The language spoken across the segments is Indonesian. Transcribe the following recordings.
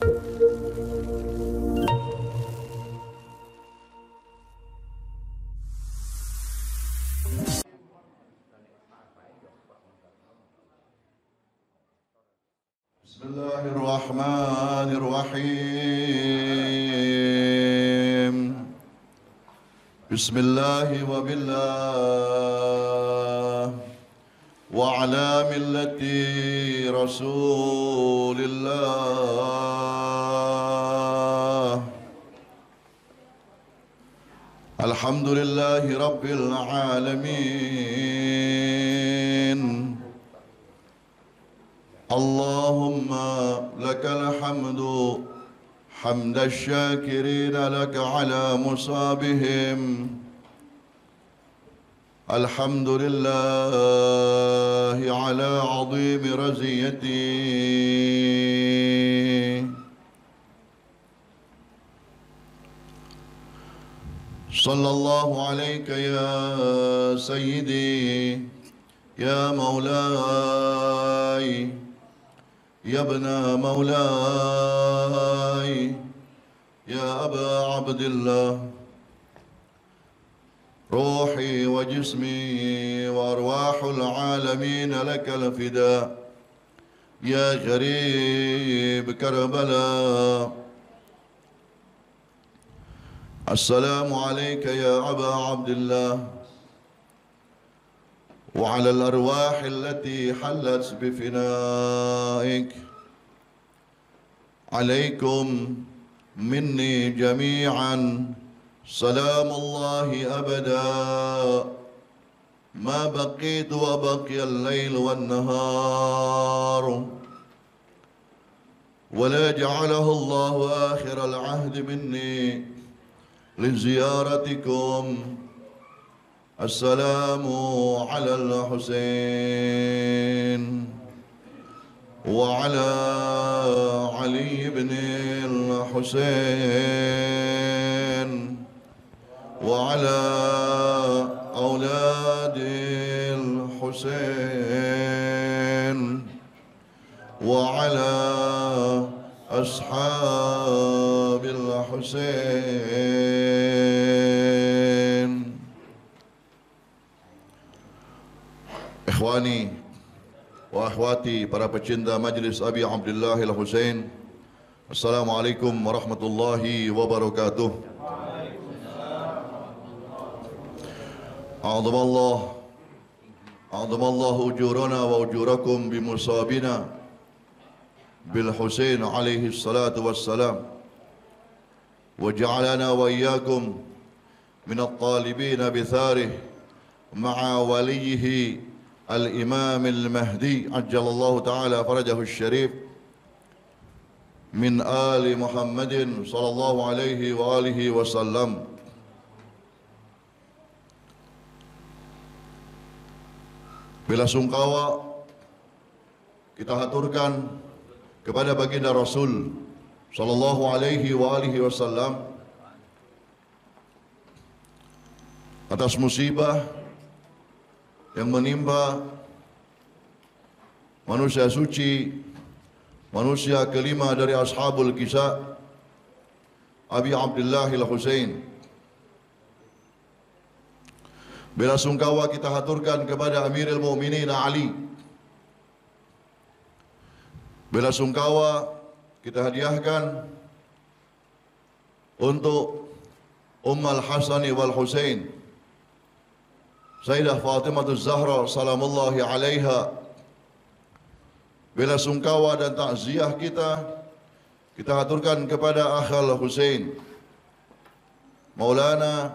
Bismillahirrahmanirrahim. Bismillahi wa billah wa ala millati Rasulillah. Alhamdulillahi rabbil alamin. Allahumma lakal hamdu hamda syakirin laka ala musabihim. Alhamdulillahi ala azim raziyati. Sallallahu alayka ya sayyidi ya maulai يا ابن مولاي يا أبا عبد الله روحي وجسمي وأرواح العالمين لك الفداء يا غريب كربلاء. السلام عليك يا أبا عبد الله وعلى الأرواح التي حلت بفنائك. عليكم مني جميعا سلام الله أبدا ما بقيت وبقي الليل والنهار، ولا جعله الله آخر العهد مني لزيارتكم. السلام على الحسين وعلى علي بن الحسين وعلى أولاد الحسين وعلى أصحاب الحسين. Ikhwani wa akhwati, para pecinta majlis Abi Abdullah Al-Husain, Assalamualaikum warahmatullahi wabarakatuh. A'adhamallahu ujurana wa ujurakum bimusabina bil Husain alaihi salatu wassalam, wa ja'alana wa iyyakum min at-talibin bitharih ma'a waliyihi الإمام المهدي عجل الله تعالى فرجه الشريف من آل محمد صلى الله عليه وآله وسلم. Bela sungkawa kita haturkan kepada baginda Rasul sallallahu alaihi wa alihi wasallam atas musibah yang menimpa manusia suci, manusia kelima dari ashabul kisah, Abi Abdullah Al-Husain. Bela sungkawa kita haturkan kepada Amirul Mukminin Ali. Bela sungkawa kita hadiahkan untuk Ummul Hasan wal Husain, Sayyidah Fatimah Az-Zahra salamullahi alaiha. Bela sungkawa dan takziah kita haturkan kepada Akhal Husain, Maulana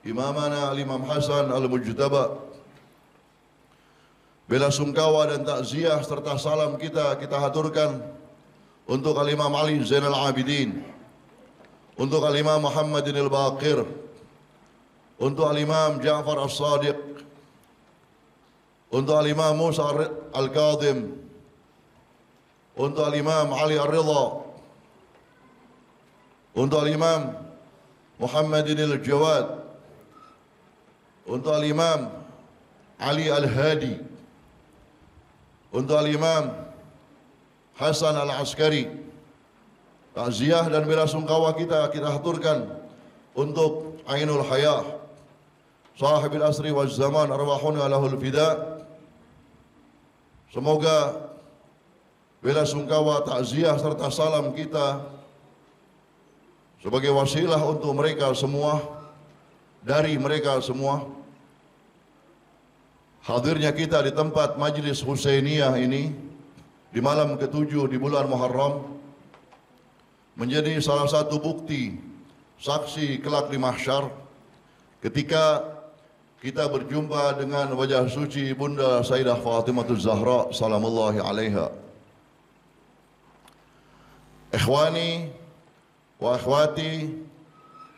Imamana Al-Imam Hasan Al-Mujtaba. Bela sungkawa dan takziah serta salam kita haturkan untuk Al-Imam Ali Zainal Abidin, untuk Al-Imam Muhammadin Al-Baqir, untuk Al-Imam Ja'far As-Sadiq, untuk Al-Imam Musa Al-Kadhim, untuk Al-Imam Ali Ar-Ridha, untuk Al-Imam Muhammadin Al-Jawad, untuk Al-Imam Ali Al-Hadi, untuk Al-Imam Hasan Al-Askari, takziah dan belasungkawa kita haturkan untuk Ainul Hayah, sahibil asri wal zaman, arwahuna lahul fida. Semoga belasungkawa, takziah serta salam kita sebagai wasilah untuk mereka semua, dari mereka semua. Hadirnya kita di tempat Majlis Husainiyah ini di malam ke-7 di bulan Muharram menjadi salah satu bukti saksi kelak di mahsyar ketika kita berjumpa dengan wajah suci Bunda Sayyidah Fatimah Zahra salamullahi alaiha. Ikhwani wa akhwati,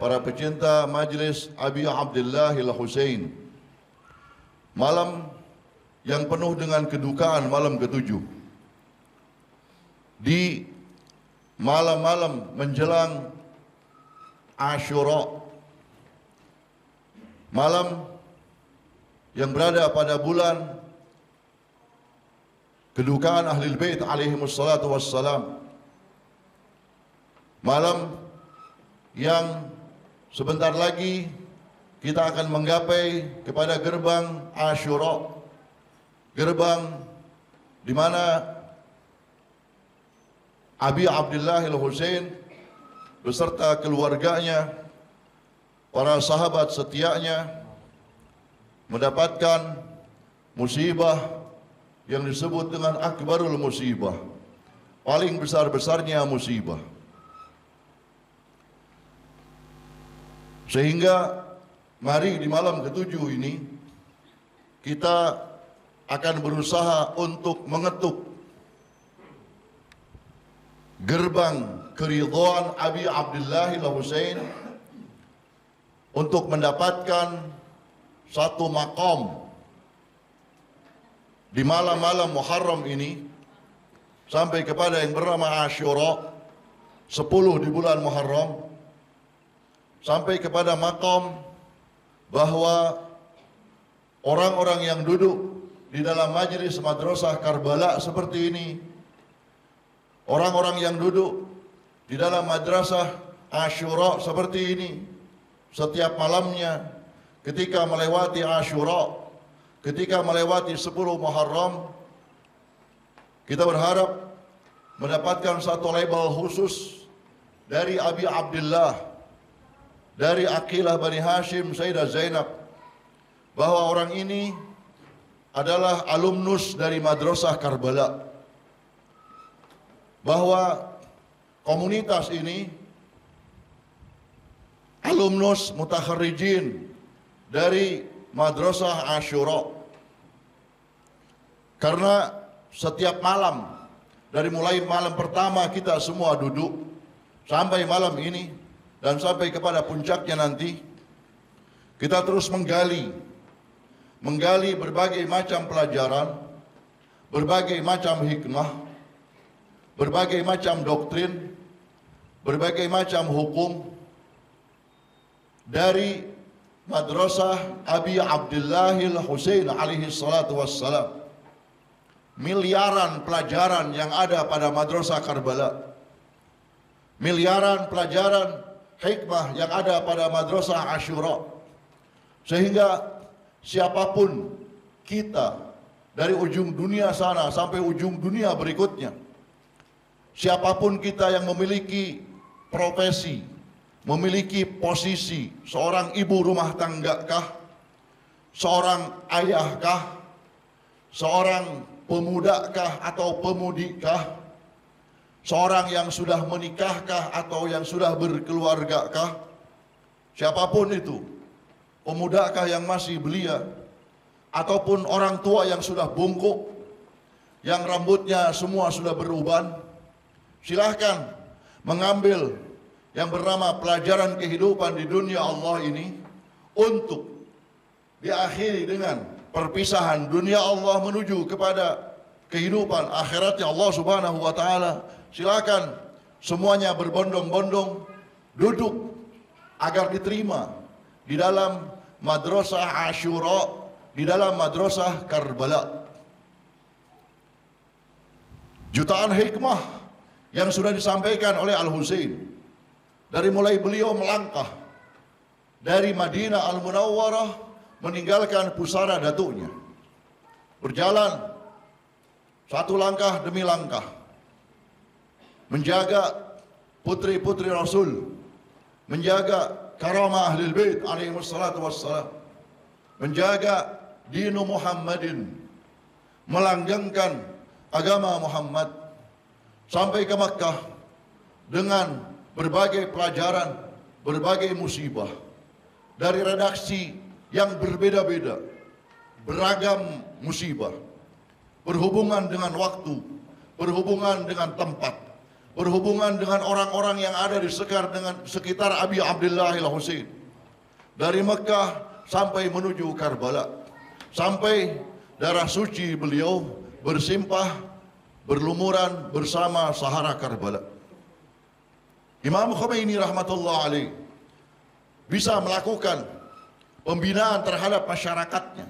para pecinta Majlis Abi Abdullah Al-Husain, malam yang penuh dengan kedukaan, malam ke-7 di malam-malam menjelang Asyura, malam yang berada pada bulan kedukaan Ahlul Bait alaihimus salatu wassalam, malam yang sebentar lagi kita akan menggapai kepada gerbang Asyura, gerbang di mana Abi Abdullah Al-Husain beserta keluarganya, para sahabat setianya mendapatkan musibah yang disebut dengan akbarul musibah, paling besar-besarnya musibah. Sehingga mari di malam ke-7 ini kita akan berusaha untuk mengetuk gerbang keridhaan Abi Abdullah Al-Husain untuk mendapatkan satu maqam di malam-malam Muharram ini sampai kepada yang bernama Asyura 10 di bulan Muharram, sampai kepada maqam bahwa orang-orang yang duduk di dalam majlis madrasah Karbala seperti ini, orang-orang yang duduk di dalam madrasah Asyura seperti ini, setiap malamnya ketika melewati Asyura, ketika melewati 10 Muharram, kita berharap mendapatkan satu label khusus dari Abi Abdullah, dari Aqilah Bani Hashim Sayyidah Zainab, bahwa orang ini adalah alumnus dari madrasah Karbala, bahwa komunitas ini alumnus mutakharrijin dari madrasah Asyura. Karena setiap malam, dari mulai malam pertama kita semua duduk sampai malam ini dan sampai kepada puncaknya nanti, kita terus menggali berbagai macam pelajaran, berbagai macam hikmah, berbagai macam doktrin, berbagai macam hukum dari madrasah Abi Abdullah Al-Husain alaihi salatu wassalam. Miliaran pelajaran yang ada pada madrasah Karbala, miliaran pelajaran hikmah yang ada pada madrasah Asyura, sehingga siapapun kita dari ujung dunia sana sampai ujung dunia berikutnya, siapapun kita yang memiliki profesi, memiliki posisi seorang ibu rumah tangga kah, seorang ayah kah, seorang pemuda kah atau pemudi kah, seorang yang sudah menikah kah atau yang sudah berkeluarga kah, siapapun itu, pemuda kah yang masih belia, ataupun orang tua yang sudah bungkuk, yang rambutnya semua sudah beruban, silahkan mengambil yang bernama pelajaran kehidupan di dunia Allah ini untuk diakhiri dengan perpisahan dunia Allah menuju kepada kehidupan akhiratnya Allah Subhanahu wa taala. Silakan semuanya berbondong-bondong duduk agar diterima di dalam madrasah Asyura, di dalam madrasah Karbala. Jutaan hikmah yang sudah disampaikan oleh Al-Husain. Dari mulai beliau melangkah dari Madinah Al-Munawwarah meninggalkan pusara datuknya, berjalan satu langkah demi langkah, menjaga putri-putri Rasul, menjaga karamah Ahlul Bait alaihi wassalatu wassalam, menjaga dinu Muhammadin, melanggengkan agama Muhammad sampai ke Makkah dengan berbagai pelajaran, berbagai musibah dari redaksi yang berbeda-beda, beragam musibah, berhubungan dengan waktu, berhubungan dengan tempat, berhubungan dengan orang-orang yang ada di sekitar Abi Abdullah al-Husain. Dari Mekah sampai menuju Karbala, sampai darah suci beliau bersimpah, berlumuran bersama Sahara Karbala. Imam Khomeini rahmatullah alaih bisa melakukan pembinaan terhadap masyarakatnya,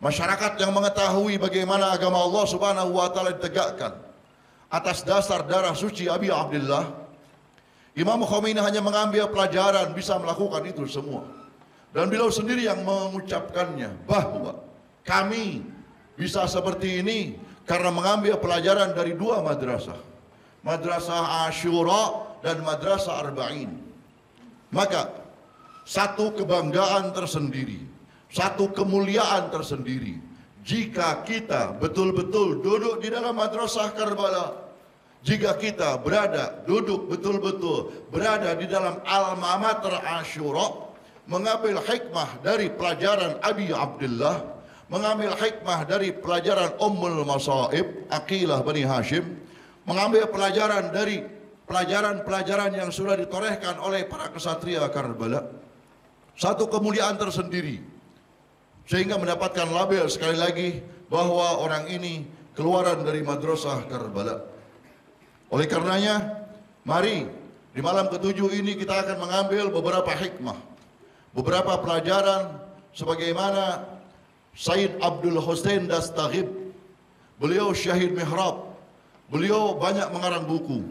masyarakat yang mengetahui bagaimana agama Allah subhanahu wa ta'ala ditegakkan atas dasar darah suci Abi Abdullah. Imam Khomeini hanya mengambil pelajaran, bisa melakukan itu semua. Dan beliau sendiri yang mengucapkannya bahwa kami bisa seperti ini karena mengambil pelajaran dari dua madrasah, Madrasah Asyura dan Madrasah Arba'in. Maka satu kebanggaan tersendiri, satu kemuliaan tersendiri jika kita betul-betul duduk di dalam Madrasah Karbala, jika kita duduk betul-betul berada di dalam Alma Mater Asyura, mengambil hikmah dari pelajaran Abi Abdullah, mengambil hikmah dari pelajaran Ummul Masaib Aqilah Bani Hashim, mengambil pelajaran dari pelajaran-pelajaran yang sudah ditorehkan oleh para kesatria Karbala, satu kemuliaan tersendiri, sehingga mendapatkan label sekali lagi bahwa orang ini keluaran dari Madrasah Karbala. Oleh karenanya, mari di malam ketujuh ini kita akan mengambil beberapa hikmah, beberapa pelajaran sebagaimana Sayyid Abdul Hussein Dastaghib. Beliau syahid mihrab, beliau banyak mengarang buku,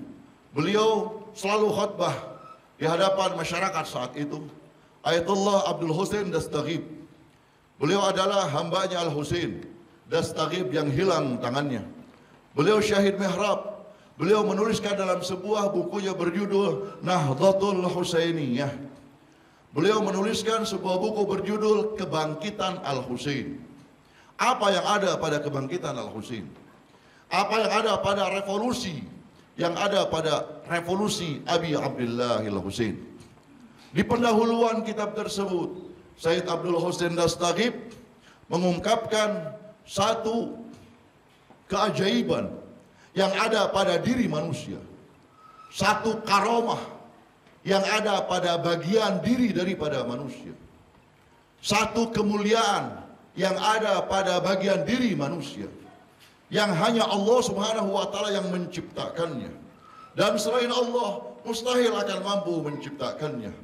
beliau selalu khutbah di hadapan masyarakat saat itu. Ayatullah Abdul Hussein Dastaghib, beliau adalah hambanya Al-Husain Dastaghib yang hilang tangannya. Beliau syahid mihrab, beliau menuliskan dalam sebuah bukunya berjudul Nahdlatul Husainiyah. Beliau menuliskan sebuah buku berjudul Kebangkitan Al-Husain. Apa yang ada pada kebangkitan Al-Husain? Apa yang ada pada revolusi yang ada pada revolusi Abi Abdullah al-Husain? Di pendahuluan kitab tersebut, Sayyid Abdul Hussein Dastaghib mengungkapkan satu keajaiban yang ada pada diri manusia, satu karomah yang ada pada bagian diri daripada manusia, satu kemuliaan yang ada pada bagian diri manusia yang hanya Allah subhanahu wa ta'ala yang menciptakannya, dan selain Allah mustahil akan mampu menciptakannya.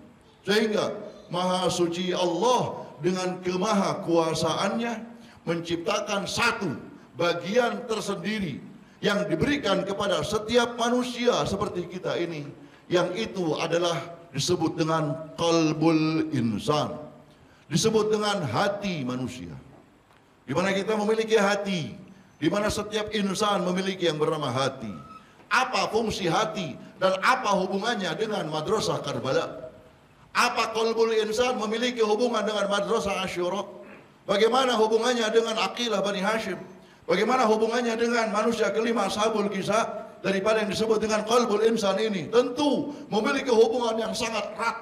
Sehingga maha suci Allah dengan kemaha kuasaannya menciptakan satu bagian tersendiri yang diberikan kepada setiap manusia seperti kita ini, yang itu adalah disebut dengan qalbul insan, disebut dengan hati manusia, di mana kita memiliki hati, di mana setiap insan memiliki yang bernama hati. Apa fungsi hati dan apa hubungannya dengan Madrasah Karbala? Apa qalbul insan memiliki hubungan dengan Madrasah Asyura? Bagaimana hubungannya dengan Aqilah Bani Hashim? Bagaimana hubungannya dengan manusia kelima Ashabul Kisah daripada yang disebut dengan qalbul insan ini? Tentu memiliki hubungan yang sangat erat,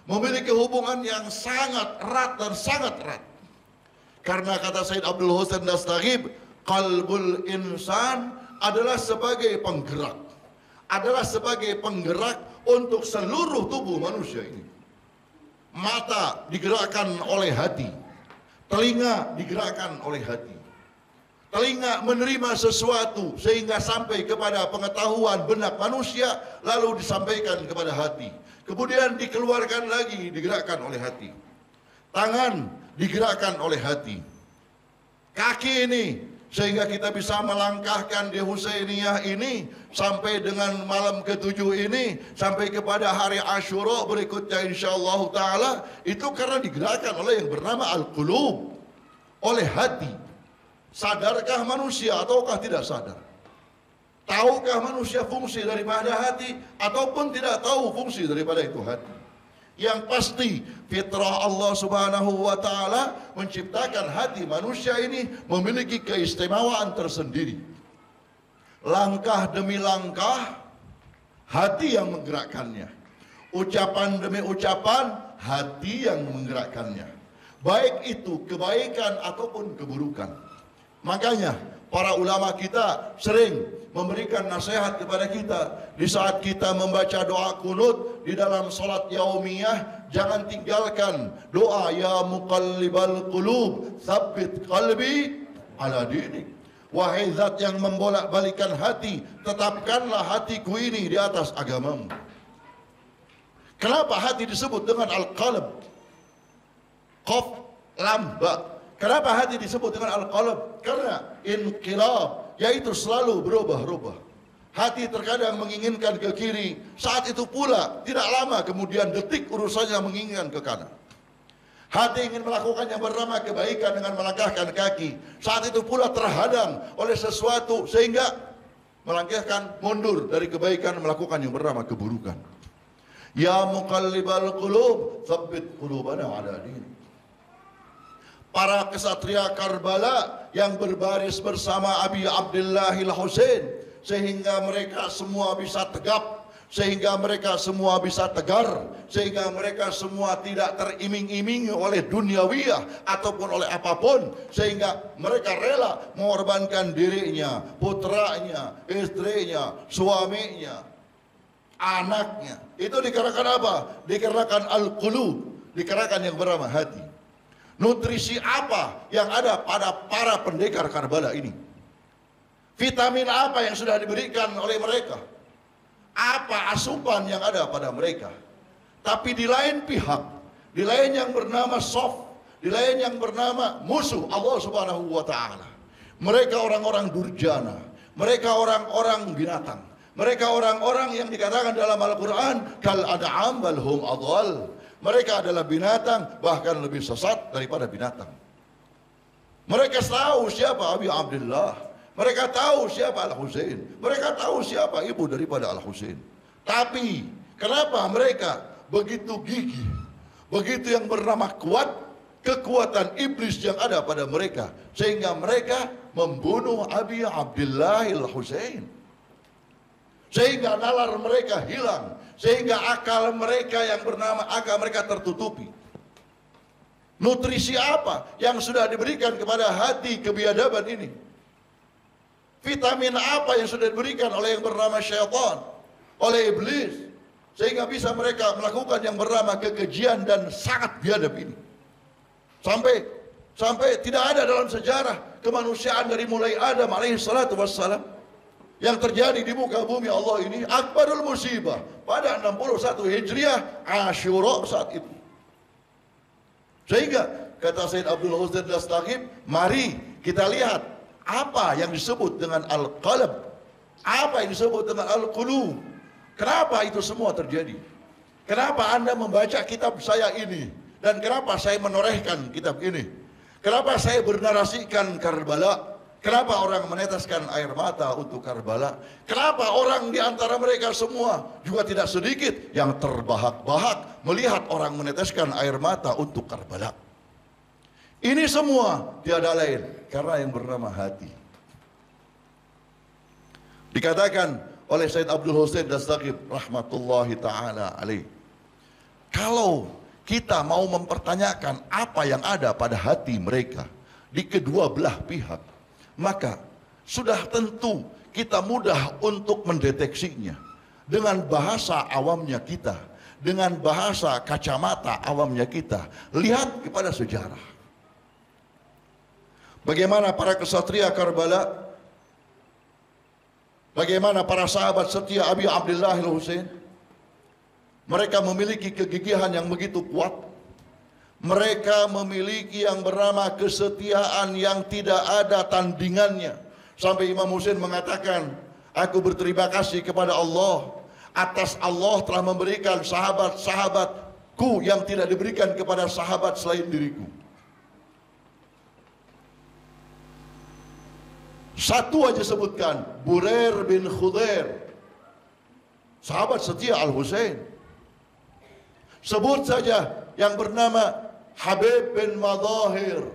memiliki hubungan yang sangat erat dan sangat erat. Karena kata Sayyid Abdul Hussein Dastaghib, qalbul insan adalah sebagai penggerak, adalah sebagai penggerak untuk seluruh tubuh manusia ini. Mata digerakkan oleh hati, telinga digerakkan oleh hati. Telinga menerima sesuatu sehingga sampai kepada pengetahuan benak manusia, lalu disampaikan kepada hati, kemudian dikeluarkan lagi, digerakkan oleh hati. Tangan digerakkan oleh hati. Kaki ini sehingga kita bisa melangkahkan di Husainiyah ini sampai dengan malam ke-7 ini, sampai kepada hari Asyura berikutnya insyaallah ta'ala. Itu karena digerakkan oleh yang bernama Al-Qulub, oleh hati. Sadarkah manusia ataukah tidak sadar? Tahukah manusia fungsi daripada hati ataupun tidak tahu fungsi daripada itu hati? Yang pasti fitrah Allah subhanahu wa ta'ala menciptakan hati manusia ini memiliki keistimewaan tersendiri. Langkah demi langkah, hati yang menggerakkannya. Ucapan demi ucapan, hati yang menggerakkannya. Baik itu kebaikan ataupun keburukan. Makanya para ulama kita sering memberikan nasihat kepada kita di saat kita membaca doa kunut di dalam salat yaumiyah. Jangan tinggalkan doa ya muqallibal qulub tsabbit qalbi ala dinik. Wahai zat yang membolak-balikan hati, tetapkanlah hatiku ini di atas agamamu. Kenapa hati disebut dengan al-qalb? Qaf lam ba. Kenapa hati disebut dengan al-qalb? Karena inqilab, yaitu selalu berubah-ubah. Hati terkadang menginginkan ke kiri, saat itu pula tidak lama kemudian detik urusannya menginginkan ke kanan. Hati ingin melakukan yang bernama kebaikan dengan melangkahkan kaki, saat itu pula terhadang oleh sesuatu sehingga melangkahkan mundur dari kebaikan melakukan yang bernama keburukan. Ya muqallibal qulub, tsabbit qulubana ala dinik. Para kesatria Karbala yang berbaris bersama Abi Abdullah al-Husain, sehingga mereka semua bisa tegap, sehingga mereka semua bisa tegar, sehingga mereka semua tidak teriming-imingi oleh duniawiyah ataupun oleh apapun, sehingga mereka rela mengorbankan dirinya, putranya, istrinya, suaminya, anaknya. Itu dikarenakan apa? Dikarenakan al-qulub, dikarenakan yang bernama hati. Nutrisi apa yang ada pada para pendekar Karbala ini? Vitamin apa yang sudah diberikan oleh mereka? Apa asupan yang ada pada mereka? Tapi di lain pihak, di lain yang bernama soft, di lain yang bernama musuh Allah subhanahu wa ta'ala, mereka orang-orang durjana, mereka orang-orang binatang, mereka orang-orang yang dikatakan dalam Al-Quran kal ad'am bal hum adhal. Mereka adalah binatang, bahkan lebih sesat daripada binatang. Mereka tahu siapa Abi Abdullah, mereka tahu siapa Al-Husain, mereka tahu siapa ibu daripada Al-Husain. Tapi kenapa mereka begitu gigih, begitu yang bernama kuat, kekuatan iblis yang ada pada mereka, sehingga mereka membunuh Abi Abdullah Al-Husain, sehingga nalar mereka hilang, sehingga akal mereka yang bernama akal mereka tertutupi. Nutrisi apa yang sudah diberikan kepada hati kebiadaban ini? Vitamin apa yang sudah diberikan oleh yang bernama syaitan, oleh iblis, sehingga bisa mereka melakukan yang bernama kekejian dan sangat biadab ini. Sampai tidak ada dalam sejarah kemanusiaan dari mulai Adam alaihi salatu wassalam yang terjadi di muka bumi Allah ini akbarul musibah pada 61 Hijriah Asyura saat itu. Sehingga kata Sayyid Abdul Husain Dastaqib, mari kita lihat apa yang disebut dengan al-qalb, apa yang disebut dengan al-qulub. Kenapa itu semua terjadi? Kenapa Anda membaca kitab saya ini dan kenapa saya menorehkan kitab ini? Kenapa saya bernarasikan Karbala? Kenapa orang meneteskan air mata untuk Karbala? Kenapa orang di antara mereka semua juga tidak sedikit yang terbahak-bahak melihat orang meneteskan air mata untuk Karbala? Ini semua tiada lain karena yang bernama hati. Dikatakan oleh Sayyid Abdul Husain Dastaqib rahmatullahi ta'ala alaih, kalau kita mau mempertanyakan apa yang ada pada hati mereka di kedua belah pihak, maka sudah tentu kita mudah untuk mendeteksinya dengan bahasa awamnya kita, dengan bahasa kacamata awamnya kita. Lihat kepada sejarah. Bagaimana para kesatria Karbala, bagaimana para sahabat setia Abi Abdullah al-Husain, mereka memiliki kegigihan yang begitu kuat. Mereka memiliki yang bernama kesetiaan yang tidak ada tandingannya. Sampai Imam Husain mengatakan, aku berterima kasih kepada Allah atas Allah telah memberikan sahabat-sahabatku yang tidak diberikan kepada sahabat selain diriku. Satu aja sebutkan, Burair bin Khudair, sahabat setia Al-Husain. Sebut saja yang bernama Habib bin Madahir.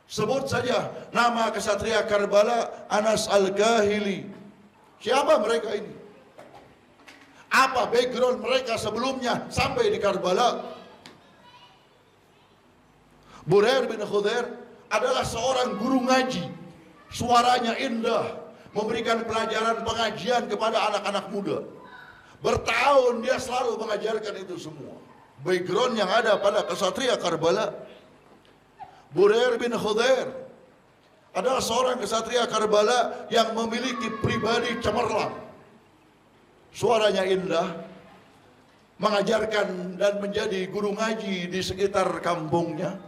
Sebut saja nama kesatria Karbala Anas Al-Kahili. Siapa mereka ini? Apa background mereka sebelumnya sampai di Karbala? Burair bin Khudair adalah seorang guru ngaji. Suaranya indah, memberikan pelajaran pengajian kepada anak-anak muda. Bertahun dia selalu mengajarkan itu semua. Background yang ada pada kesatria Karbala. Burair bin Khudair adalah seorang kesatria Karbala yang memiliki pribadi cemerlang. Suaranya indah, mengajarkan dan menjadi guru ngaji di sekitar kampungnya.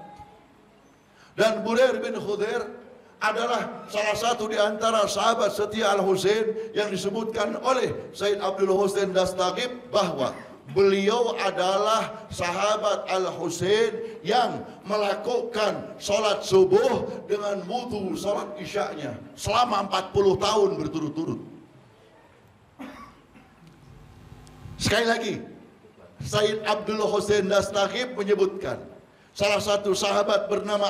Dan Burair bin Khudair adalah salah satu di antara sahabat setia Al-Husain yang disebutkan oleh Sayyid Abdul Husain Dastaqib bahwa beliau adalah sahabat Al-Husain yang melakukan sholat subuh dengan wudu sholat isyaknya selama 40 tahun berturut-turut. Sekali lagi, Sayyid Abdul Husain Dastaqib menyebutkan salah satu sahabat bernama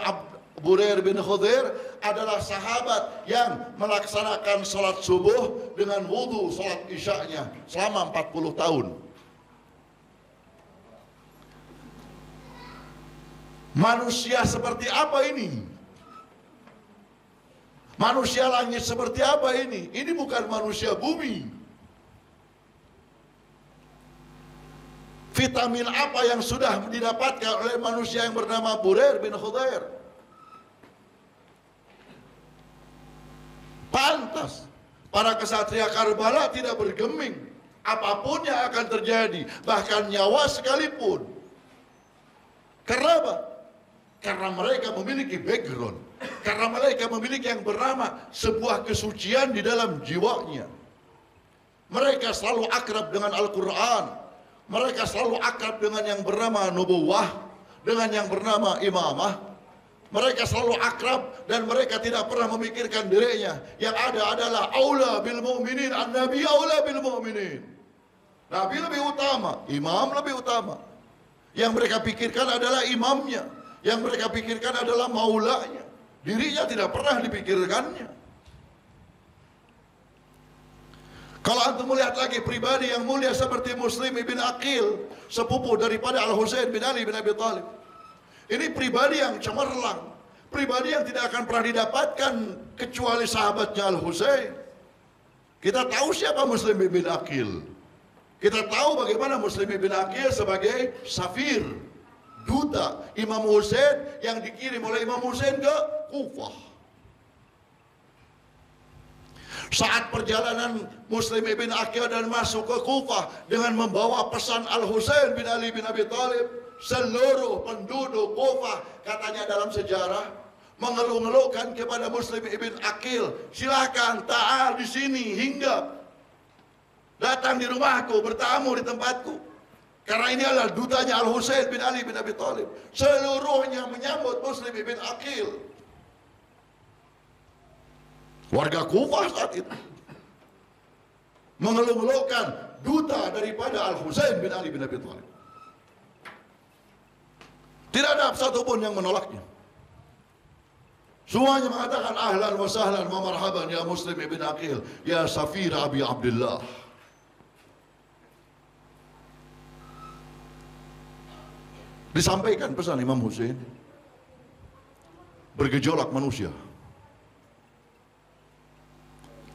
Burair bin Khudair adalah sahabat yang melaksanakan sholat subuh dengan wudu sholat isyaknya selama 40 tahun. Manusia seperti apa ini? Manusia langit seperti apa ini? Ini bukan manusia bumi. Vitamin apa yang sudah didapatkan oleh manusia yang bernama Burair bin Khudair? Pantas para kesatria Karbala tidak bergeming apapun yang akan terjadi, bahkan nyawa sekalipun. Karena apa? Karena mereka memiliki background, karena mereka memiliki yang bernama sebuah kesucian di dalam jiwanya. Mereka selalu akrab dengan Al-Quran, mereka selalu akrab dengan yang bernama nubuwah, dengan yang bernama imamah. Mereka selalu akrab dan mereka tidak pernah memikirkan dirinya. Yang ada adalah aula bil mu'minin, an-nabi aula bil mu'minin. Nabi lebih utama, imam lebih utama. Yang mereka pikirkan adalah imamnya, yang mereka pikirkan adalah maulanya. Dirinya tidak pernah dipikirkannya. Kalau antum melihat lagi pribadi yang mulia seperti Muslim ibn Aqil, sepupu daripada Al-Husain bin Ali bin Abi Thalib. Ini pribadi yang cemerlang, pribadi yang tidak akan pernah didapatkan kecuali sahabatnya Al-Husain. Kita tahu siapa Muslim ibn Aqil. Kita tahu bagaimana Muslim ibn Aqil sebagai safir, duta Imam Husain yang dikirim oleh Imam Husain ke Kufah. Saat perjalanan Muslim ibn Aqil dan masuk ke Kufah dengan membawa pesan Al-Husain bin Ali bin Abi Thalib, seluruh penduduk Kufah katanya dalam sejarah mengeluh-ngeluhkan kepada Muslim ibn Aqil, silakan ta'al di sini, hinggap, datang di rumahku, bertamu di tempatku. Karena ini adalah dutanya Al-Husain bin Ali bin Abi Thalib. Seluruhnya menyambut Muslim ibn Aqil. Warga Kufah saat itu mengeluh-ngeluhkan duta daripada Al-Husain bin Ali bin Abi Thalib. Tidak ada satupun yang menolaknya. Semuanya mengatakan ahlan wa sahlan wa marhaban ya Muslim ibn Aqil, ya safir Abi Abdullah. Disampaikan pesan Imam Husain. Bergejolak manusia.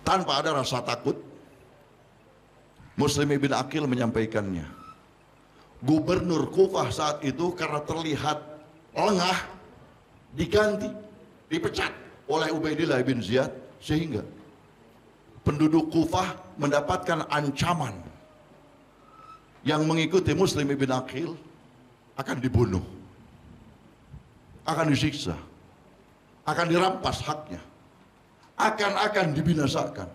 Tanpa ada rasa takut, Muslim ibn Aqil menyampaikannya. Gubernur Kufah saat itu karena terlihat lengah diganti, dipecat oleh Ubaidillah bin Ziyad, sehingga penduduk Kufah mendapatkan ancaman yang mengikuti Muslim ibn Aqil akan dibunuh. akan disiksa, akan dirampas haknya, akan dibinasakan.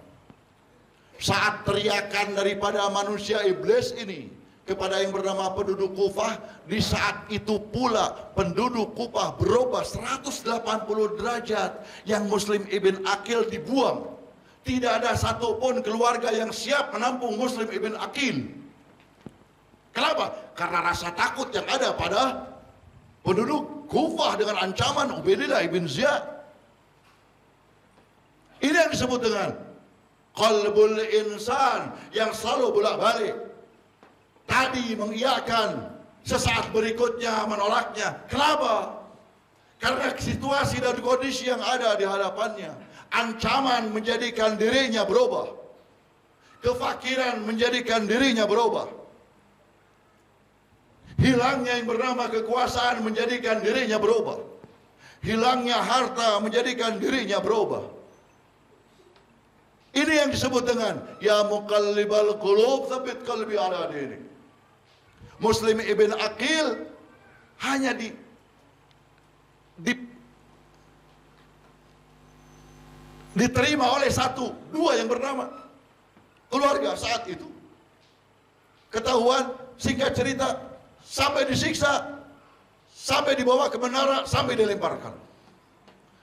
Saat teriakan daripada manusia iblis ini kepada yang bernama penduduk Kufah, di saat itu pula penduduk Kufah berubah 180 derajat. Yang Muslim Ibn Aqil dibuang. Tidak ada satupun keluarga yang siap menampung Muslim Ibn Aqil. Kenapa? Karena rasa takut yang ada pada penduduk Kufah dengan ancaman Ubaidillah ibn Ziyad. Ini yang disebut dengan qalbul insan, yang selalu bolak-balik. Tadi mengiyakan, sesaat berikutnya menolaknya. Kenapa? Karena situasi dan kondisi yang ada di hadapannya. Ancaman menjadikan dirinya berubah. Kefakiran menjadikan dirinya berubah. Hilangnya yang bernama kekuasaan menjadikan dirinya berubah. Hilangnya harta menjadikan dirinya berubah. Ini yang disebut dengan ya muqallibal qulub tsabbit qalbi ala dinik. Muslim Ibn Aqil hanya diterima oleh satu, dua yang bernama keluarga saat itu. Ketahuan, singkat cerita, sampai disiksa, sampai dibawa ke menara, sampai dilemparkan.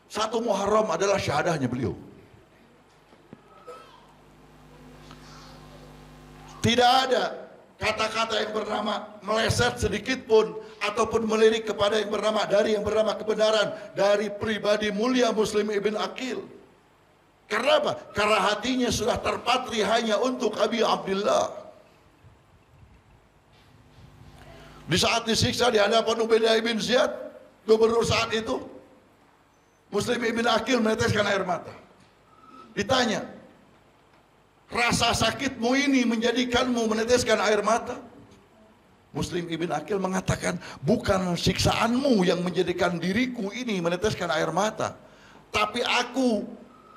1 Muharram adalah syahadahnya beliau. Tidak ada kata-kata yang bernama meleset sedikit pun ataupun melirik kepada yang bernama kebenaran dari pribadi mulia Muslim Ibn Aqil. Karena apa? Karena hatinya sudah terpatri hanya untuk Abi Abdullah. Di saat disiksa di hadapan Ubaidillah ibn Ziyad, gubernur saat itu, Muslim Ibn Aqil meneteskan air mata. Ditanya, rasa sakitmu ini menjadikanmu meneteskan air mata? Muslim Ibn Aqil mengatakan, bukan siksaanmu yang menjadikan diriku ini meneteskan air mata, tapi aku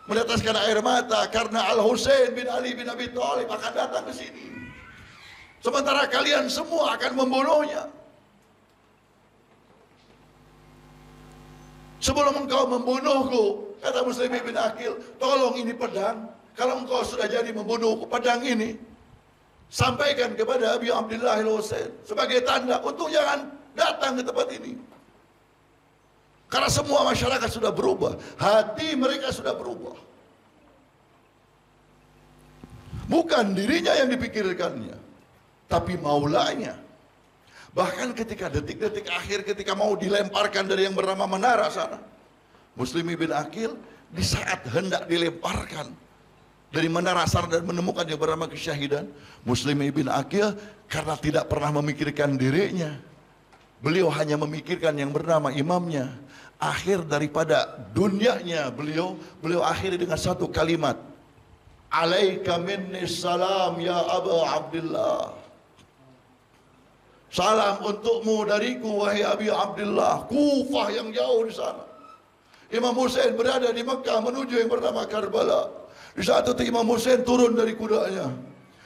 meneteskan air mata karena Al-Husain bin Ali bin Abi Thalib akan datang ke sini. Sementara kalian semua akan membunuhnya. Sebelum engkau membunuhku, kata Muslim Ibn Aqil, tolong ini pedang. Kalau engkau sudah jadi membunuhku, pedang ini sampaikan kepada Abi Abdullah Al-Husain sebagai tanda untuk jangan datang ke tempat ini. Karena semua masyarakat sudah berubah, hati mereka sudah berubah. Bukan dirinya yang dipikirkannya, tapi maulanya. Bahkan ketika detik-detik akhir, ketika mau dilemparkan dari yang bernama menara sana, Muslim Ibn Aqil di saat hendak dilemparkan dari menara sana dan menemukan yang bernama kesyahidan, Muslim Ibn Aqil karena tidak pernah memikirkan dirinya, beliau hanya memikirkan yang bernama imamnya. Akhir daripada dunianya beliau akhiri dengan satu kalimat, alaika minni salam ya Aba Abdullah. Salam untukmu dariku wahai Abi Abdullah. Kufah yang jauh di sana. Imam Husain berada di Mekah menuju yang bernama Karbala. Di saat itu Imam Husain turun dari kudanya.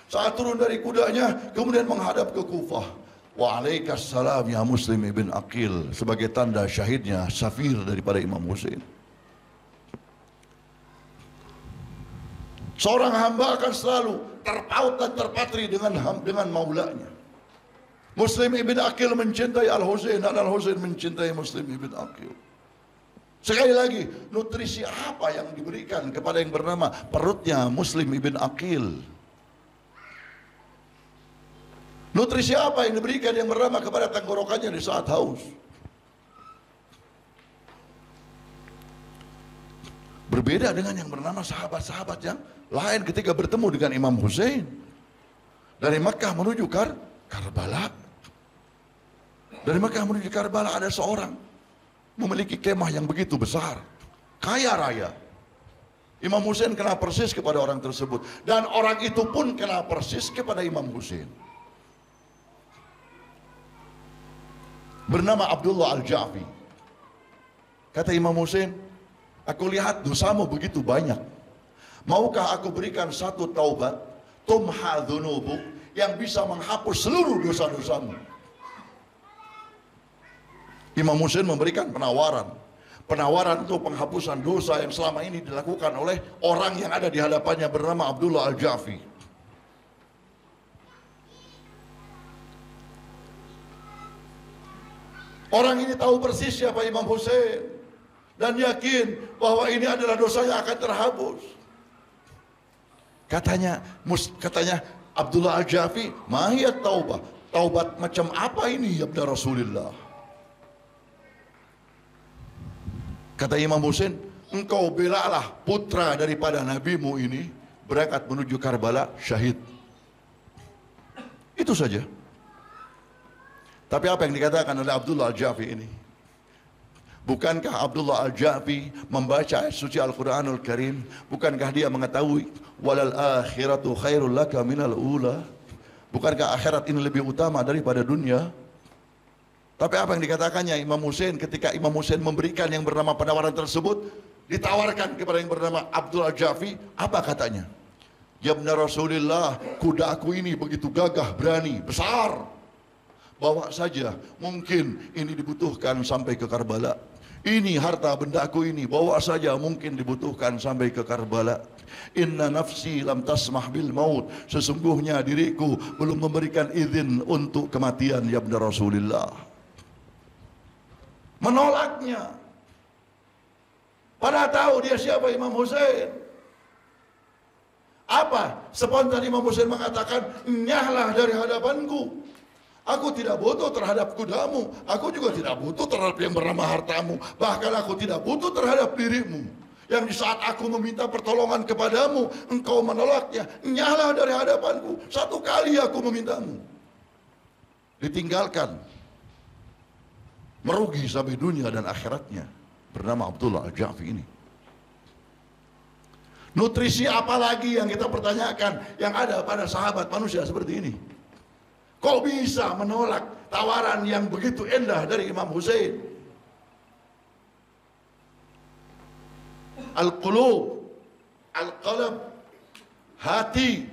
Saat turun dari kudanya kemudian menghadap ke Kufah. Waalaikumsalam ya Muslim Ibn Aqil, sebagai tanda syahidnya safir daripada Imam Husain. Seorang hamba akan selalu terpaut dan terpatri dengan maulanya. Muslim Ibn Aqil mencintai Al-Husain dan Al-Husain mencintai Muslim Ibn Aqil. Sekali lagi, nutrisi apa yang diberikan kepada yang bernama perutnya Muslim Ibn Aqil? Nutrisi apa yang diberikan yang bernama kepada tenggorokannya di saat haus? Berbeda dengan yang bernama sahabat-sahabat yang lain ketika bertemu dengan Imam Husain. Dari Mekah menuju Karbala. Dari Mekah menuju Karbala ada seorang memiliki kemah yang begitu besar, kaya raya. Imam Husain kenal persis kepada orang tersebut, dan orang itu pun kenal persis kepada Imam Husain. Bernama Abdullah Al-Ja'fi. Kata Imam Husain, aku lihat dosamu begitu banyak. Maukah aku berikan satu taubat, tumha dzunubuk, yang bisa menghapus seluruh dosa-dosamu? Imam Husain memberikan penawaran. Penawaran untuk penghapusan dosa yang selama ini dilakukan oleh orang yang ada di hadapannya bernama Abdullah Al-Ja'fi. Orang ini tahu persis siapa Imam Husain dan yakin bahwa ini adalah dosa yang akan terhapus. Katanya Abdullah Al-Ja'fi, "Mahiyat taubah." Taubat macam apa ini ya Rasulullah? Kata Imam Husain, "Engkau belalah putra daripada nabimu ini berangkat menuju Karbala syahid." Itu saja. Tapi apa yang dikatakan oleh Abdullah Al-Ja'fi ini? Bukankah Abdullah Al-Ja'fi membaca ayat suci Al-Quranul Karim? Bukankah dia mengetahui walal akhiratu khairul laka minal ula? Bukankah akhirat ini lebih utama daripada dunia? Tapi apa yang dikatakannya Imam Husain ketika Imam Husain memberikan yang bernama penawaran tersebut, ditawarkan kepada yang bernama Abdullah Al-Ja'fi, apa katanya? "Ya ibna Rasulullah, kudaku ini begitu gagah, berani, besar. Bawa saja, mungkin ini dibutuhkan sampai ke Karbala. Ini harta bendaku ini, bawa saja, mungkin dibutuhkan sampai ke Karbala. Inna nafsi lam tasmah bil maut." Sesungguhnya diriku belum memberikan izin untuk kematian ya ibna Rasulullah. Menolaknya. Padahal tahu dia siapa Imam Husain. Apa? Spontan Imam Husain mengatakan, "Nyahlah dari hadapanku. Aku tidak butuh terhadap kudamu. Aku juga tidak butuh terhadap yang bernama hartamu. Bahkan aku tidak butuh terhadap dirimu. Yang di saat aku meminta pertolongan kepadamu, engkau menolaknya. Nyahlah dari hadapanku. Satu kali aku memintamu." Ditinggalkan. Merugi sampai dunia dan akhiratnya. Bernama Abdullah Al-Ja'fi ini. Nutrisi apa lagi yang kita pertanyakan yang ada pada sahabat manusia seperti ini? Kok bisa menolak tawaran yang begitu indah dari Imam Husain? Al-qulub, al-qalb, hati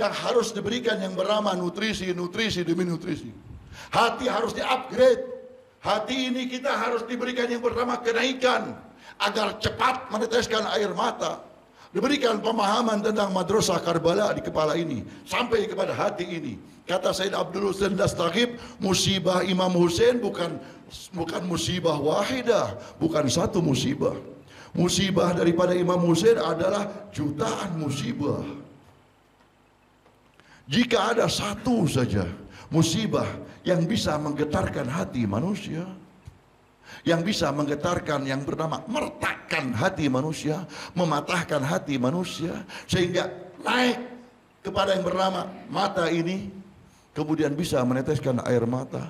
yang harus diberikan yang bernama nutrisi demi nutrisi. Hati harus di-upgrade. Hati ini kita harus diberikan yang bernama kenaikan agar cepat meneteskan air mata. Diberikan pemahaman tentang madrasah Karbala di kepala ini sampai kepada hati ini. Kata Sayyid Abdul Husain Dastagib, musibah Imam Husain bukan musibah wahidah, bukan satu musibah. Musibah daripada Imam Husain adalah jutaan musibah. Jika ada satu saja musibah yang bisa menggetarkan hati manusia, yang bisa menggetarkan yang bernama meretakkan hati manusia, mematahkan hati manusia, sehingga naik kepada yang bernama mata ini, kemudian bisa meneteskan air mata,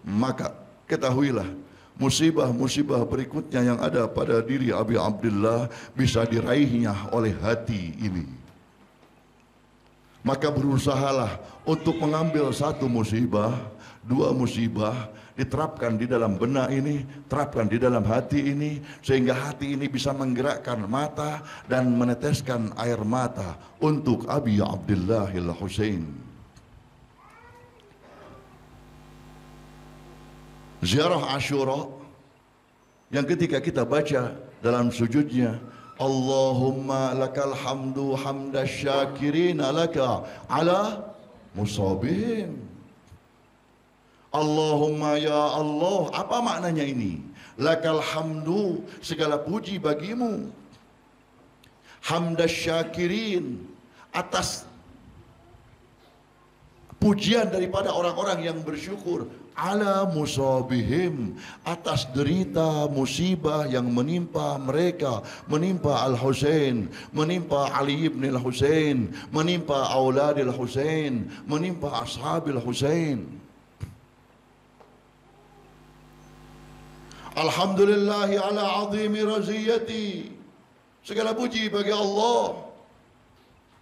maka ketahuilah musibah-musibah berikutnya yang ada pada diri Abi Abdullah bisa diraihnya oleh hati ini. Maka berusahalah untuk mengambil satu musibah, dua musibah, diterapkan di dalam benak ini, terapkan di dalam hati ini, sehingga hati ini bisa menggerakkan mata dan meneteskan air mata untuk Abi Abdullah Al-Husain. Ziarah Ashura yang ketika kita baca dalam sujudnya, Allahumma lakal hamdu hamda syakirina laka ala musabihim. Allahumma ya Allah, apa maknanya ini? Lakal hamdu, segala puji bagimu. Hamda syakirin, atas pujian daripada orang-orang yang bersyukur. Ala musabihim, atas derita musibah yang menimpa mereka, menimpa Al-Husain, menimpa Ali ibn Al-Husain, menimpa aulad Al-Husain, menimpa ashabil Husain. Alhamdulillahi ala azimi raziyati, segala puji bagi Allah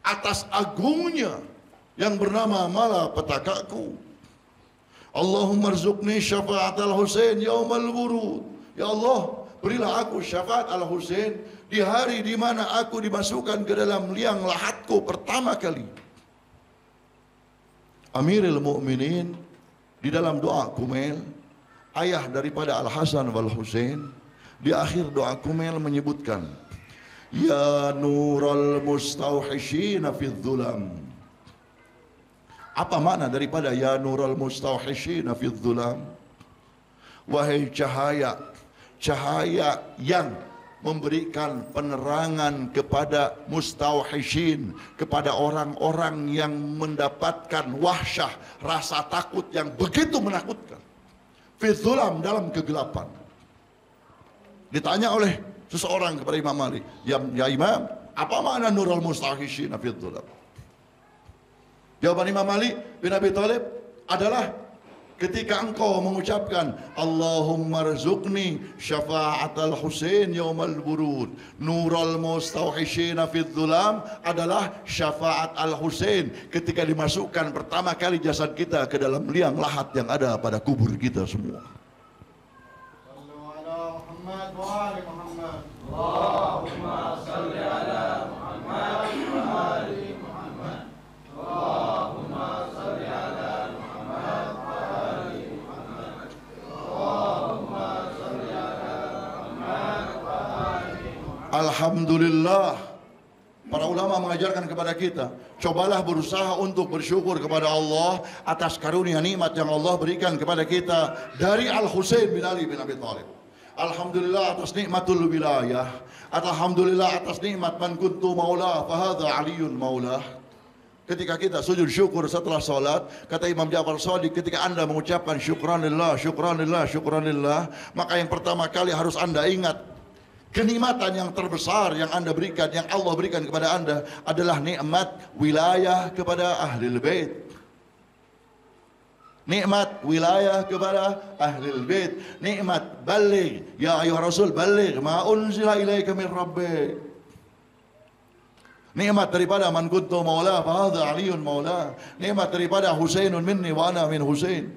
atas agungnya yang bernama malapetakaku. Allahumma rzuqni syafa'at al-Husain yaumal wurud. Ya Allah, berilah aku syafaat al-Husain di hari di mana aku dimasukkan ke dalam liang lahatku pertama kali. Amirul Mukminin di dalam doa Kumail, ayah daripada Al-Hasan wal Husain, di akhir doa Kumel menyebutkan, ya nural mustauhishina fid dhulam. Apa makna daripada ya nural mustauhishina fid dhulam? Wahai cahaya, cahaya yang memberikan penerangan kepada mustauhishin, kepada orang-orang yang mendapatkan wahsyah, rasa takut yang begitu menakutkan. Fid dhulam, dalam kegelapan. Ditanya oleh seseorang kepada Imam Malik, ya Imam, apa makna nurul mustauhishin fid dhulam? Jawaban Imam Malik bin Abi Thalib adalah, ketika engkau mengucapkan Allahumma rzuqni syafa'atal Husain yaumal burud, nurul mustauhishin fid dhulam adalah syafaat al-Husain ketika dimasukkan pertama kali jasad kita ke dalam liang lahat yang ada pada kubur kita semua. Allahumma salli ala Muhammad wa ali Muhammad. Allahumma salli ala Muhammad wa ali Muhammad. Allahumma salli ala Muhammad wa ali Muhammad. Alhamdulillah, para ulama mengajarkan kepada kita, cobalah berusaha untuk bersyukur kepada Allah atas karunia nikmat yang Allah berikan kepada kita dari Al-Husain bin Ali bin Abi Thalib. Alhamdulillah atas nikmatul wilayah, alhamdulillah atas nikmat man kuntu maula fahadha aliyun maula. Ketika kita sujud syukur setelah salat, kata Imam Ja'far Shadiq, ketika Anda mengucapkan syukranillah, syukranillah, syukranillah, maka yang pertama kali harus Anda ingat, kenikmatan yang terbesar yang Anda berikan, yang Allah berikan kepada Anda adalah nikmat wilayah kepada Ahlul Bait. Nikmat wilayah kepada Ahlul Bait, nikmat baligh, ya ayuhar rasul baligh ma unzila ilaika min rabbik. Nikmat daripada man kuntu maula fa hadha aliyun maula. Nikmat daripada Husainun minni wa ana min Husain.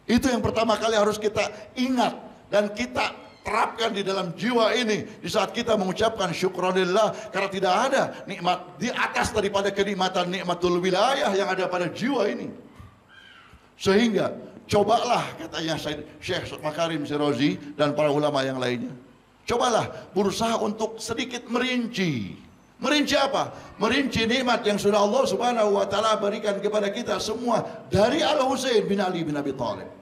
Itu yang pertama kali harus kita ingat dan kita terapkan di dalam jiwa ini di saat kita mengucapkan syukranillah, karena tidak ada nikmat di atas daripada kenikmatan nikmatul wilayah yang ada pada jiwa ini. Sehingga cobalah, katanya Syekh Makarim Shirazi dan para ulama yang lainnya, cobalah berusaha untuk sedikit merinci. Merinci apa? Merinci nikmat yang sudah Allah Subhanahu wa taala berikan kepada kita semua dari Al-Husain bin Ali bin Abi Thalib.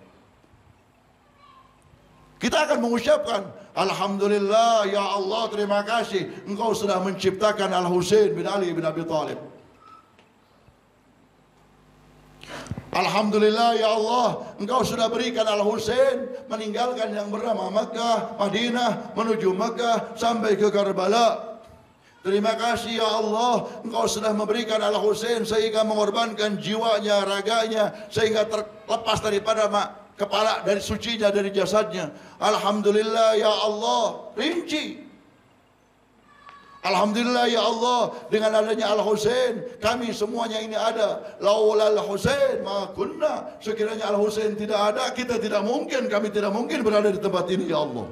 Kita akan mengucapkan alhamdulillah, ya Allah, terima kasih engkau sudah menciptakan Al-Husain bin Ali bin Abi Thalib. Alhamdulillah ya Allah, engkau sudah berikan Al-Husain meninggalkan yang bernama Makkah, Madinah, menuju Makkah sampai ke Karbala. Terima kasih ya Allah, engkau sudah memberikan Al-Husain sehingga mengorbankan jiwanya, raganya, sehingga terlepas daripada kepala dari sucinya, dari jasadnya. Alhamdulillah ya Allah, rinci. Alhamdulillah ya Allah, dengan adanya Al-Husain kami semuanya ini ada. Laula Al-Husain ma kunna, sekiranya Al-Husain tidak ada, kita tidak mungkin, kami tidak mungkin berada di tempat ini ya Allah.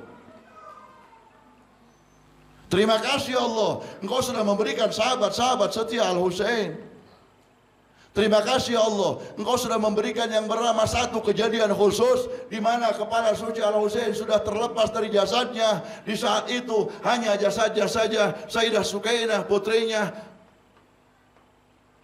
Terima kasih ya Allah, engkau sudah memberikan sahabat-sahabat setia Al-Husain. Terima kasih ya Allah, engkau sudah memberikan yang bernama satu kejadian khusus di mana kepala suci Al-Husain sudah terlepas dari jasadnya. Di saat itu hanya jasadnya saja. Sayyidah Sukainah putrinya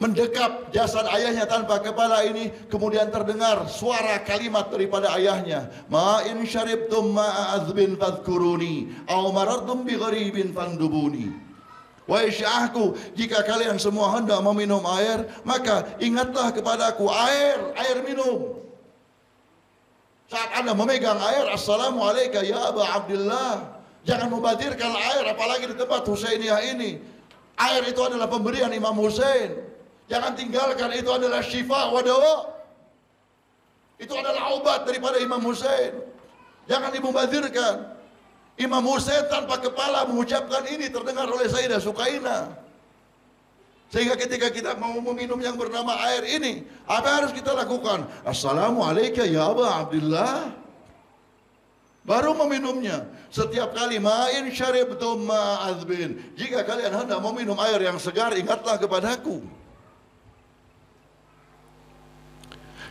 mendekap jasad ayahnya tanpa kepala ini, kemudian terdengar suara kalimat daripada ayahnya, ma in syaribtum ma'adzbin fadhkuruni aw marartum bi gharibin fandubuni. Wahai syiahku, jika kalian semua hendak meminum air, maka ingatlah kepadaku, air minum. Saat Anda memegang air, assalamualaikum ya Aba Abdillah. Jangan membatirkan air, apalagi di tempat Husainiyah ini. Air itu adalah pemberian Imam Husain. Jangan tinggalkan, itu adalah syifa wa dawa. Itu adalah obat daripada Imam Husain. Jangan dimubadirkan. Imam Husain tanpa kepala mengucapkan ini terdengar oleh Sayyidah Sukainah. Sehingga ketika kita mau meminum yang bernama air ini, apa harus kita lakukan? Assalamualaikum ya Aba Abdillah. Baru meminumnya. Setiap kali ma'in syaribtum ma'adzbin, jika kalian hendak meminum air yang segar, ingatlah kepadaku.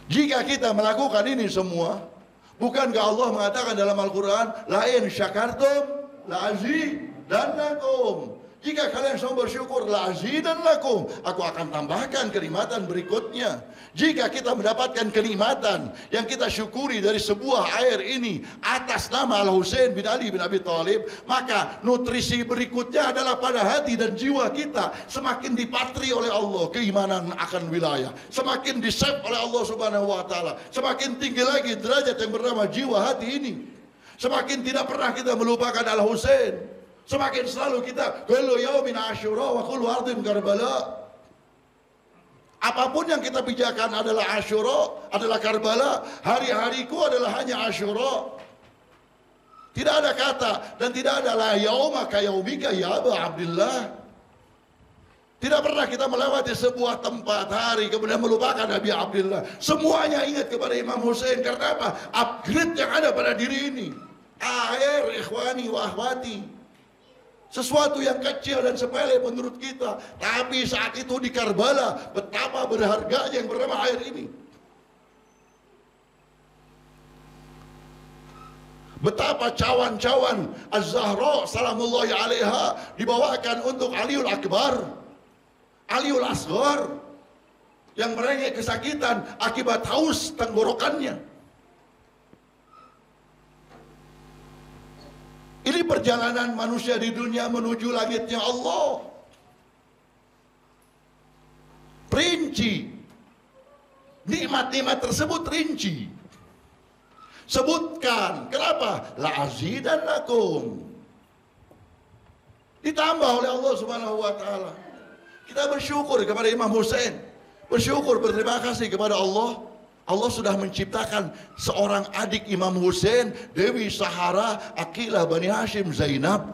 Jika kita melakukan ini semua, bukankah Allah mengatakan dalam Al-Quran, la in syakartum la azidannakum. Jika kalian semua bersyukur, la azidannakum, aku akan tambahkan kenikmatan berikutnya. Jika kita mendapatkan kenikmatan yang kita syukuri dari sebuah air ini atas nama Al-Husain bin Ali bin Abi Thalib, maka nutrisi berikutnya adalah pada hati dan jiwa kita semakin dipatri oleh Allah keimanan akan wilayah, semakin disep oleh Allah Subhanahu wa taala, semakin tinggi lagi derajat yang bernama jiwa hati ini. Semakin tidak pernah kita melupakan Al-Husain. Semakin selalu kita kullu yaumin Asyura wa kullu ardin Karbala. Apapun yang kita bicarakan adalah Asyura, adalah Karbala. Hari-hariku adalah hanya Asyura. Tidak ada kata dan tidak ada la yauma ka yaumika ya Aba Abdillah. Tidak pernah kita melewati sebuah tempat hari kemudian melupakan Nabi Abdullah. Semuanya ingat kepada Imam Husain. Karena apa? Upgrade yang ada pada diri ini. Air ikhwani wa akhwati. Sesuatu yang kecil dan sepele menurut kita, tapi saat itu di Karbala betapa berharganya yang bernama air ini. Betapa cawan-cawan Az-Zahra salamullahi alaiha dibawakan untuk Aliul Akbar, Aliul Asghar yang merengek kesakitan akibat haus tenggorokannya. Ini perjalanan manusia di dunia menuju langitnya Allah. Rinci. Nikmat-nikmat tersebut rinci. Sebutkan. Kenapa? La azidannakum. Ditambah oleh Allah Subhanahu wa taala. Kita bersyukur kepada Imam Husain. Bersyukur, berterima kasih kepada Allah. Allah sudah menciptakan seorang adik Imam Husain, Dewi Sahara, Aqilah Bani Hashim Zainab.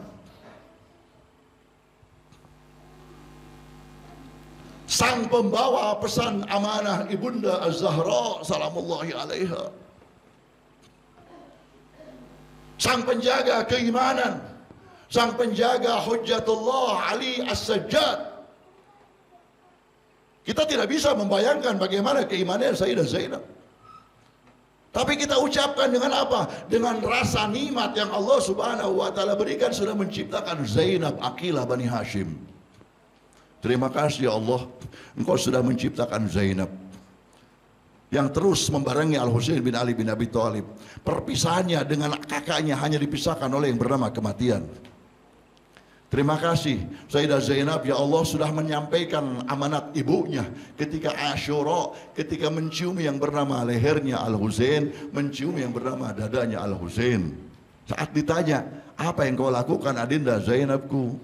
Sang pembawa pesan amanah Ibunda Az-Zahra salamullahi alaiha. Sang penjaga keimanan, sang penjaga Hujjatullah Ali As-Sajjad. Kita tidak bisa membayangkan bagaimana keimanan Sayyidah Zainab. Tapi kita ucapkan dengan apa? Dengan rasa nikmat yang Allah Subhanahu wa taala berikan sudah menciptakan Zainab Aqilah Bani Hashim. Terima kasih ya Allah, Engkau sudah menciptakan Zainab yang terus membarengi Al-Husain bin Ali bin Abi Thalib. Perpisahannya dengan kakaknya hanya dipisahkan oleh yang bernama kematian. Terima kasih Sayyidah Zainab, ya Allah sudah menyampaikan amanat ibunya ketika Asyura, ketika mencium yang bernama lehernya Al-Husain, mencium yang bernama dadanya Al-Husain. Saat ditanya, apa yang kau lakukan adinda Zainabku?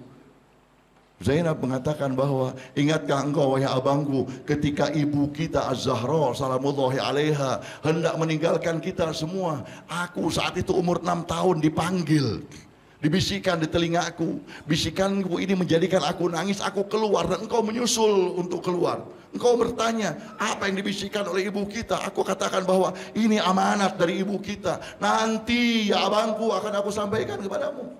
Zainab mengatakan bahwa, ingatkah engkau wahai abangku ketika ibu kita Az-Zahra salamullahi alaiha hendak meninggalkan kita semua. Aku saat itu umur 6 tahun dipanggil. Dibisikkan di telingaku, bisikanku ini menjadikan aku nangis, aku keluar dan engkau menyusul untuk keluar. Engkau bertanya, apa yang dibisikkan oleh ibu kita? Aku katakan bahwa ini amanat dari ibu kita. Nanti ya abangku akan aku sampaikan kepadamu.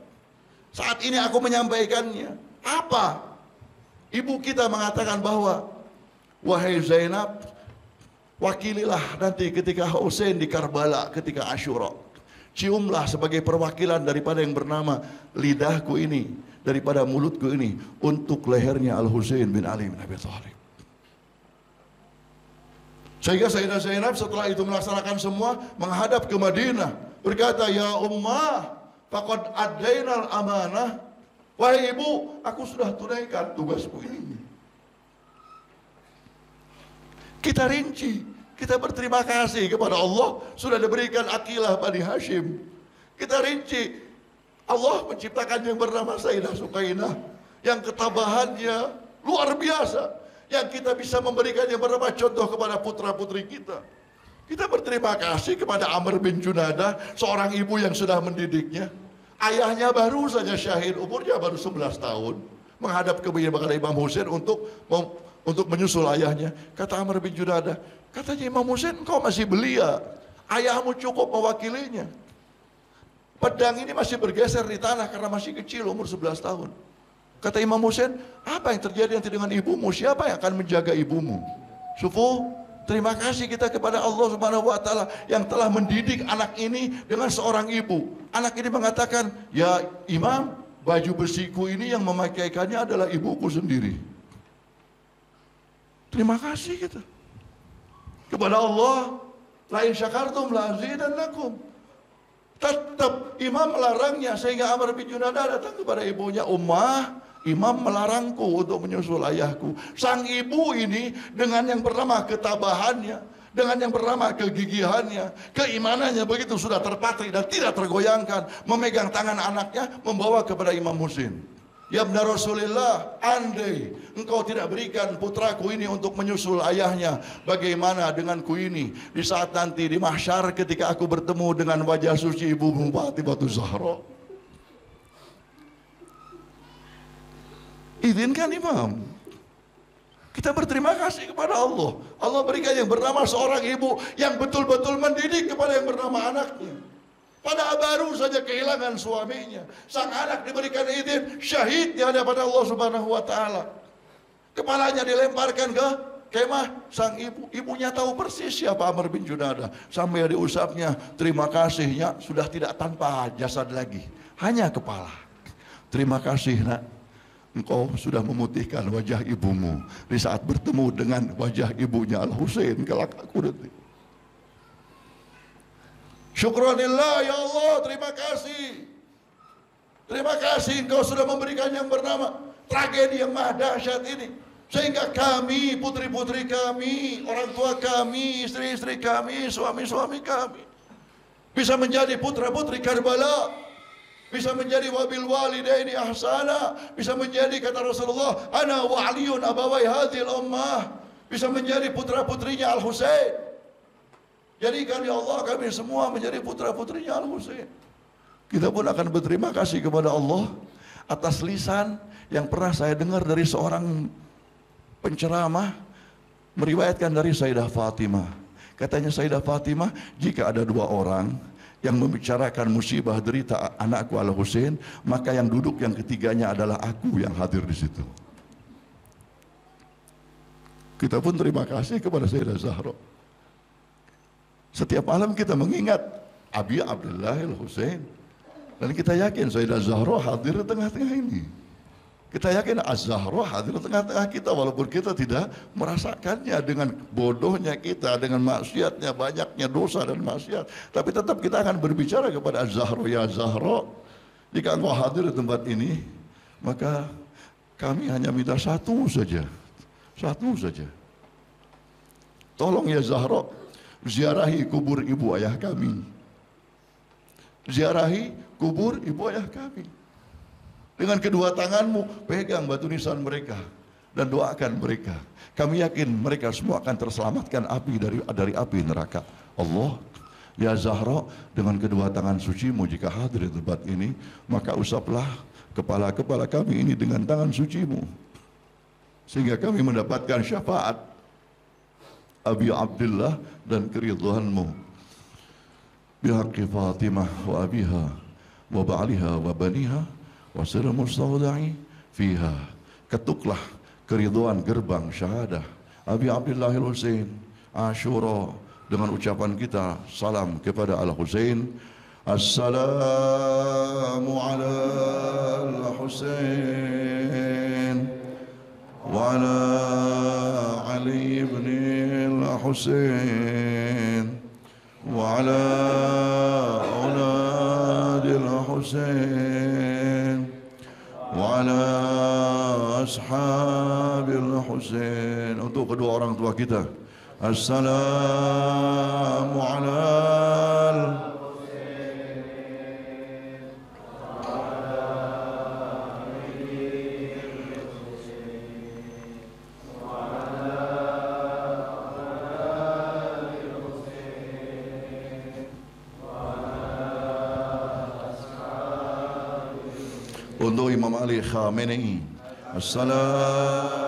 Saat ini aku menyampaikannya. Apa? Ibu kita mengatakan bahwa, wahai Zainab, wakililah nanti ketika Husain di Karbala, ketika Asyura. Ciumlah sebagai perwakilan daripada yang bernama lidahku ini, daripada mulutku ini, untuk lehernya Al-Husain bin Ali bin Abi Thalib. Sehingga Sayyidah Zainab setelah itu melaksanakan semua, menghadap ke Madinah, berkata, ya ummah, faqad addainal amanah. Wahai ibu, aku sudah tunaikan tugasku ini. Kita rinci. Kita berterima kasih kepada Allah sudah diberikan Aqilah Bani Hashim. Kita rinci, Allah menciptakan yang bernama Sayyidah Sukainah yang ketabahannya luar biasa, yang kita bisa memberikan yang bernama contoh kepada putra-putri kita. Kita berterima kasih kepada Amr bin Junadah, seorang ibu yang sudah mendidiknya. Ayahnya baru saja syahid, umurnya baru 11 tahun, menghadap ke Imam Husain untuk menyusul ayahnya. Kata Amr bin Junadah, katanya Imam Husain, engkau masih belia, ayahmu cukup mewakilinya. Pedang ini masih bergeser di tanah karena masih kecil, umur 11 tahun. Kata Imam Husain, apa yang terjadi nanti dengan ibumu? Siapa yang akan menjaga ibumu? Sufu, Terima kasih kita kepada Allah Subhanahu wa taala yang telah mendidik anak ini dengan seorang ibu. Anak ini mengatakan, "Ya Imam, baju besiku ini yang memakaikannya adalah ibuku sendiri." Terima kasih kita kepada Allah. La in syakartum la azidannakum. Tetap imam melarangnya, sehingga Amr bin Junadah datang kepada ibunya, "Ummah, Imam melarangku untuk menyusul ayahku." Sang ibu ini dengan yang bernama ketabahannya, dengan yang bernama kegigihannya, keimanannya begitu sudah terpatri dan tidak tergoyangkan, memegang tangan anaknya membawa kepada Imam Husain. "Ya Ibn Rasulillah, andai engkau tidak berikan putraku ini untuk menyusul ayahnya, bagaimana denganku ini di saat nanti di mahsyar ketika aku bertemu dengan wajah suci ibumu Fatimah Zahra?" Izinkan Imam. Kita berterima kasih kepada Allah. Allah berikan yang bernama seorang ibu yang betul-betul mendidik kepada yang bernama anaknya. Pada baru saja kehilangan suaminya, sang anak diberikan izin syahid di hadapan Allah Subhanahu wa taala. Kepalanya dilemparkan ke kemah sang ibu. Ibunya tahu persis siapa Amr bin Junadah. Sampai diusapnya, "Terima kasihnya sudah tidak tanpa jasad lagi, hanya kepala. Terima kasih nak, engkau sudah memutihkan wajah ibumu di saat bertemu dengan wajah ibunya Al-Husain kelak aku nanti. Syukranillah ya Allah, terima kasih. Terima kasih engkau sudah memberikan yang bernama tragedi yang maha dahsyat ini. Sehingga kami, putri-putri kami, orang tua kami, istri-istri kami, suami-suami kami bisa menjadi putra-putri Karbala, bisa menjadi wabil walidaini ahsana, bisa menjadi kata Rasulullah, ana wa aliyun abawai hadhil ummah, bisa menjadi putra-putrinya Al-Husain. Jadikan ya Allah kami semua menjadi putra-putrinya Al-Husain. Kita pun akan berterima kasih kepada Allah atas lisan yang pernah saya dengar dari seorang penceramah meriwayatkan dari Sayyidah Fatimah. Katanya Sayyidah Fatimah, jika ada dua orang yang membicarakan musibah derita anakku Al-Husain, maka yang duduk yang ketiganya adalah aku yang hadir di situ. Kita pun terima kasih kepada Sayyidah Zahra. Setiap malam kita mengingat Abi Abdullah Al-Husain, dan kita yakin Sayyidah Zahra hadir di tengah-tengah ini. Kita yakin Az-Zahra hadir di tengah-tengah kita walaupun kita tidak merasakannya dengan bodohnya kita, dengan maksiatnya, banyaknya dosa dan maksiat. Tapi tetap kita akan berbicara kepada Az-Zahra, ya Zahra, jika engkau hadir di tempat ini, maka kami hanya minta satu saja. Satu saja. Tolong ya Zahra, ziarahi kubur ibu ayah kami. Ziarahi kubur ibu ayah kami. Dengan kedua tanganmu pegang batu nisan mereka dan doakan mereka. Kami yakin mereka semua akan terselamatkan api dari api neraka. Allah, ya Zahra, dengan kedua tangan sucimu jika hadir di tempat ini, maka usaplah kepala-kepala kami ini dengan tangan sucimu, sehingga kami mendapatkan syafaat Abi Abdullah dan keridhaanmu. Bihaqqi Fatimah wa abiha wa ba'liha wa baniha wa sirr mustawda'i fiha. Ketuklah keridhaan gerbang syahadah Abi Abdullah Al-Husain Ashura dengan ucapan kita salam kepada Al-Husain. Assalamu ala Al-Husain wa ala Ali ibn Al-Husain wa ala aulad Al-Husain wa ala ashabil Husain. Untuk kedua orang tua kita, assalamu ala untuk Imam Ali Khamenei. Assalamu